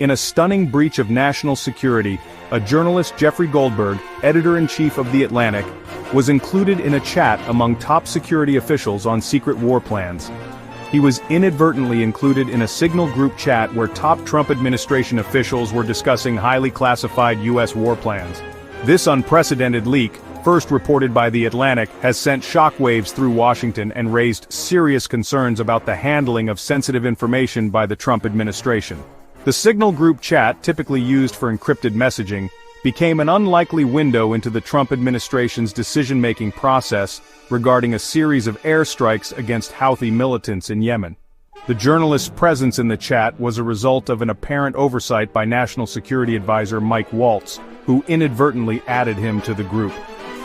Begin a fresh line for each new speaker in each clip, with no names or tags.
In a stunning breach of national security, a journalist, Jeffrey Goldberg, editor-in-chief of The Atlantic, was included in a chat among top security officials on secret war plans. He was inadvertently included in a Signal group chat where top Trump administration officials were discussing highly classified U.S. war plans. This unprecedented leak, first reported by The Atlantic, has sent shockwaves through Washington and raised serious concerns about the handling of sensitive information by the Trump administration. The Signal group chat, typically used for encrypted messaging, became an unlikely window into the Trump administration's decision-making process regarding a series of airstrikes against Houthi militants in Yemen. The journalist's presence in the chat was a result of an apparent oversight by National Security Advisor Mike Waltz, who inadvertently added him to the group.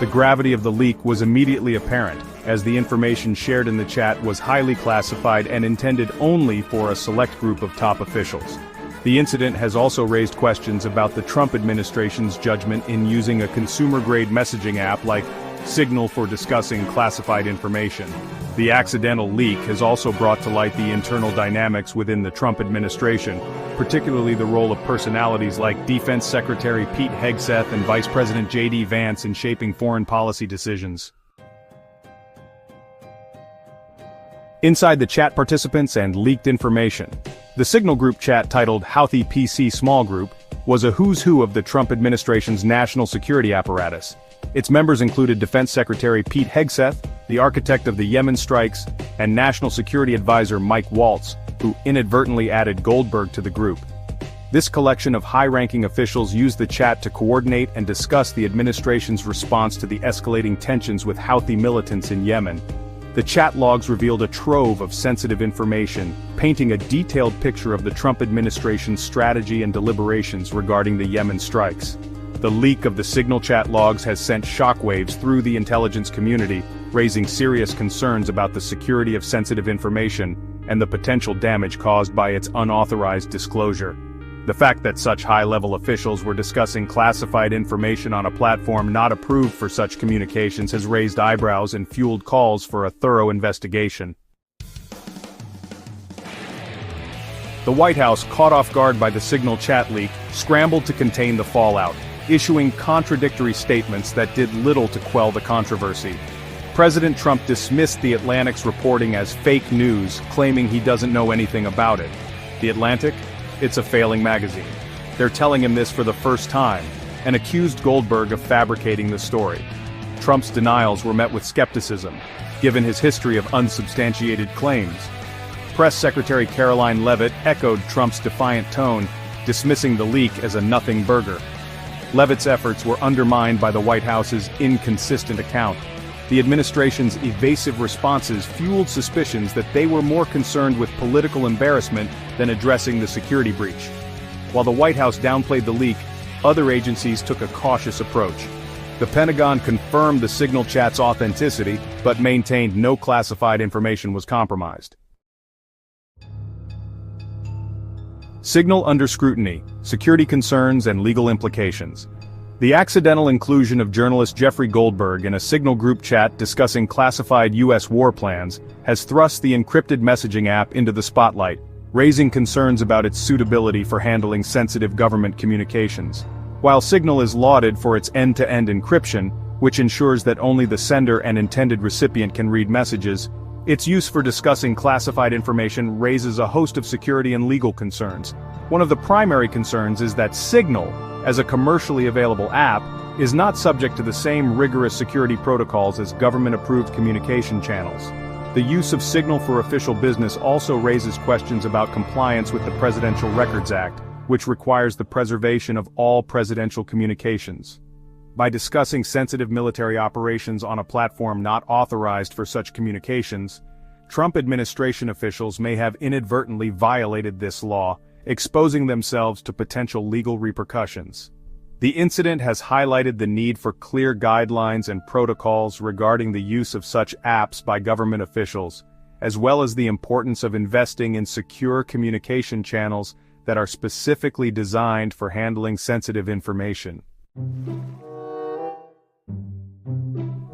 The gravity of the leak was immediately apparent, as the information shared in the chat was highly classified and intended only for a select group of top officials. The incident has also raised questions about the Trump administration's judgment in using a consumer-grade messaging app like Signal for discussing classified information. The accidental leak has also brought to light the internal dynamics within the Trump administration, particularly the role of personalities like Defense Secretary Pete Hegseth and Vice President J.D. Vance in shaping foreign policy decisions. Inside the chat participants and leaked information. The Signal group chat titled Houthi PC Small Group was a who's who of the Trump administration's national security apparatus. Its members included Defense Secretary Pete Hegseth, the architect of the Yemen strikes, and National Security Advisor Mike Waltz, who inadvertently added Goldberg to the group. This collection of high-ranking officials used the chat to coordinate and discuss the administration's response to the escalating tensions with Houthi militants in Yemen. The chat logs revealed a trove of sensitive information, painting a detailed picture of the Trump administration's strategy and deliberations regarding the Yemen strikes. The leak of the Signal chat logs has sent shockwaves through the intelligence community, raising serious concerns about the security of sensitive information and the potential damage caused by its unauthorized disclosure. The fact that such high-level officials were discussing classified information on a platform not approved for such communications has raised eyebrows and fueled calls for a thorough investigation. The White House, caught off guard by the Signal chat leak, scrambled to contain the fallout, issuing contradictory statements that did little to quell the controversy. President Trump dismissed The Atlantic's reporting as fake news, claiming he doesn't know anything about it. The Atlantic? It's a failing magazine. They're telling him this for the first time, and accused Goldberg of fabricating the story. Trump's denials were met with skepticism, given his history of unsubstantiated claims. Press Secretary Caroline Leavitt echoed Trump's defiant tone, dismissing the leak as a nothing burger. Leavitt's efforts were undermined by the White House's inconsistent account. The administration's evasive responses fueled suspicions that they were more concerned with political embarrassment than addressing the security breach. While the White House downplayed the leak, other agencies took a cautious approach. The Pentagon confirmed the Signal chat's authenticity, but maintained no classified information was compromised. Signal under scrutiny, security concerns and legal implications. The accidental inclusion of journalist Jeffrey Goldberg in a Signal group chat discussing classified U.S. war plans has thrust the encrypted messaging app into the spotlight, raising concerns about its suitability for handling sensitive government communications. While Signal is lauded for its end-to-end encryption, which ensures that only the sender and intended recipient can read messages, its use for discussing classified information raises a host of security and legal concerns. One of the primary concerns is that Signal, as a commercially available app, is not subject to the same rigorous security protocols as government-approved communication channels. The use of Signal for official business also raises questions about compliance with the Presidential Records Act, which requires the preservation of all presidential communications. By discussing sensitive military operations on a platform not authorized for such communications, Trump administration officials may have inadvertently violated this law, exposing themselves to potential legal repercussions. The incident has highlighted the need for clear guidelines and protocols regarding the use of such apps by government officials, as well as the importance of investing in secure communication channels that are specifically designed for handling sensitive information.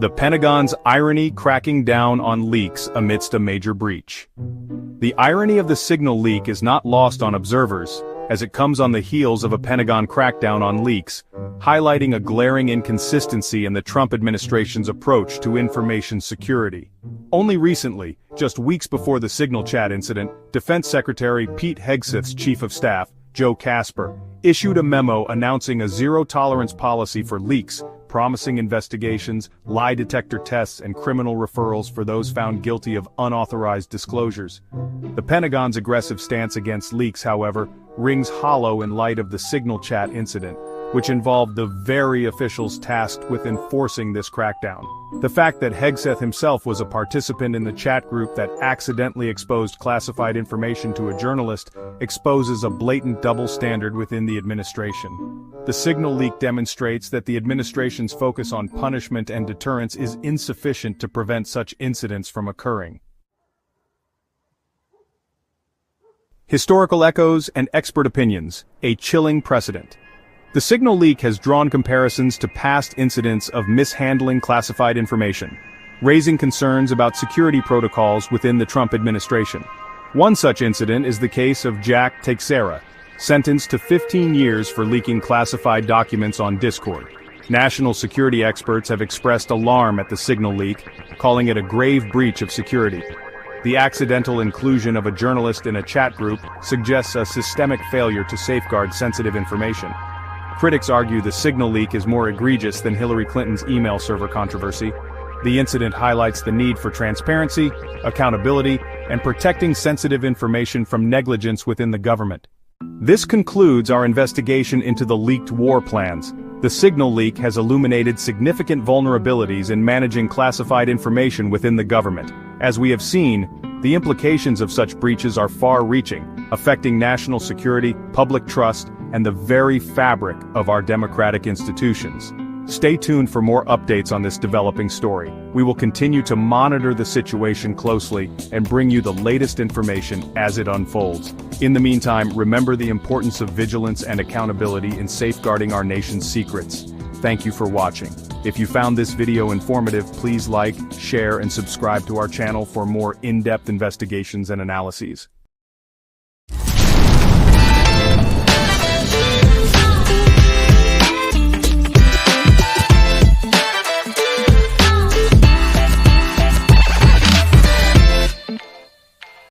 The Pentagon's irony cracking down on leaks amidst a major breach. The irony of the Signal leak is not lost on observers, as it comes on the heels of a Pentagon crackdown on leaks, highlighting a glaring inconsistency in the Trump administration's approach to information security. Only recently, just weeks before the Signal chat incident, Defense Secretary Pete Hegseth's Chief of Staff, Joe Casper, issued a memo announcing a zero-tolerance policy for leaks, promising investigations, lie detector tests, and criminal referrals for those found guilty of unauthorized disclosures. The Pentagon's aggressive stance against leaks, however, rings hollow in light of the Signal chat incident, which involved the very officials tasked with enforcing this crackdown. The fact that Hegseth himself was a participant in the chat group that accidentally exposed classified information to a journalist exposes a blatant double standard within the administration. The Signal leak demonstrates that the administration's focus on punishment and deterrence is insufficient to prevent such incidents from occurring. Historical echoes and expert opinions, a chilling precedent. The Signal leak has drawn comparisons to past incidents of mishandling classified information, raising concerns about security protocols within the Trump administration. One such incident is the case of Jack Teixeira, sentenced to 15 years for leaking classified documents on Discord. National security experts have expressed alarm at the Signal leak, calling it a grave breach of security. The accidental inclusion of a journalist in a chat group suggests a systemic failure to safeguard sensitive information. Critics argue the Signal leak is more egregious than Hillary Clinton's email server controversy. The incident highlights the need for transparency, accountability, and protecting sensitive information from negligence within the government. This concludes our investigation into the leaked war plans. The Signal leak has illuminated significant vulnerabilities in managing classified information within the government. As we have seen, the implications of such breaches are far-reaching, affecting national security, public trust, and the very fabric of our democratic institutions. Stay tuned for more updates on this developing story. We will continue to monitor the situation closely and bring you the latest information as it unfolds. In the meantime, remember the importance of vigilance and accountability in safeguarding our nation's secrets. Thank you for watching. If you found this video informative, please like, share, and subscribe to our channel for more in-depth investigations and analyses.